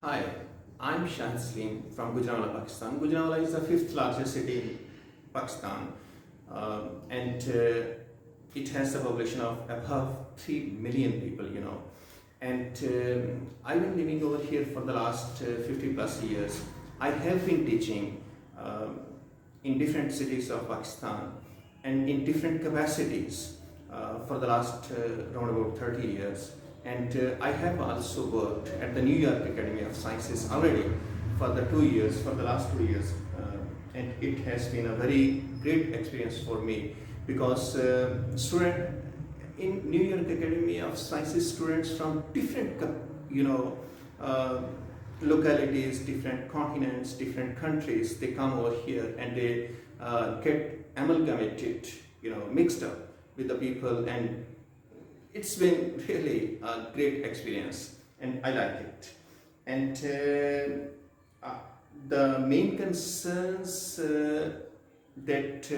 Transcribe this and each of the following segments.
Hi, I'm Shahid Salim from Gujranwala, Pakistan. Gujranwala is the fifth largest city in Pakistan, and it has a population of above 3 million people. And I've been living over here for the last 50 plus years. I have been teaching in different cities of Pakistan and in different capacities for the last around about 30 years. And I have also worked at the New York Academy of Sciences already for the last 2 years. And it has been a very great experience for me because student in New York Academy of Sciences, students from different, localities, different continents, different countries, they come over here and they get amalgamated, mixed up with the people, and it's been really a great experience and I like it. And the main concerns that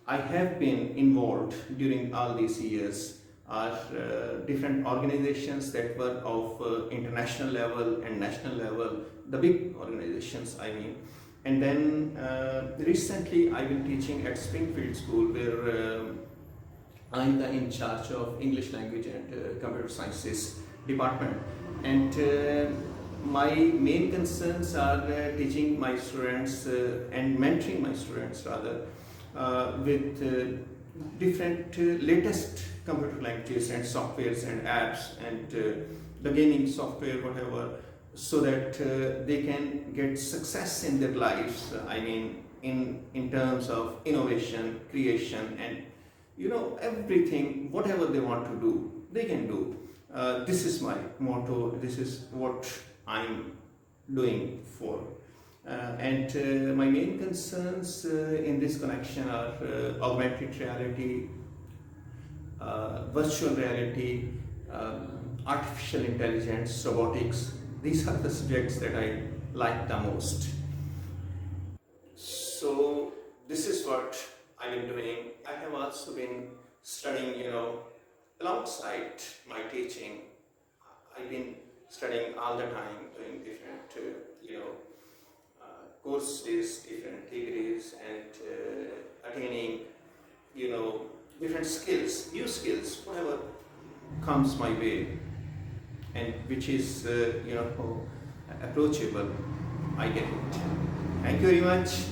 I have been involved during all these years are different organizations that were of international level and national level, the big organizations I mean. And then recently I've been teaching at Springfield School where I'm the in charge of English language and computer sciences department. And my main concerns are teaching my students and mentoring my students rather with different latest computer languages and softwares and apps and the gaming software, whatever, so that they can get success in their lives. I mean, in terms of innovation, creation, and everything, whatever they want to do, they can do. This is my motto. This is what I'm doing for. And my main concerns in this connection are augmented reality, virtual reality, artificial intelligence, robotics. These are the subjects that I like the most. So this is what I've been doing. I have also been studying, alongside my teaching. I've been studying all the time, doing different, courses, different degrees, and attaining, different skills, new skills, whatever comes my way, and which is, approachable. I get it. Thank you very much.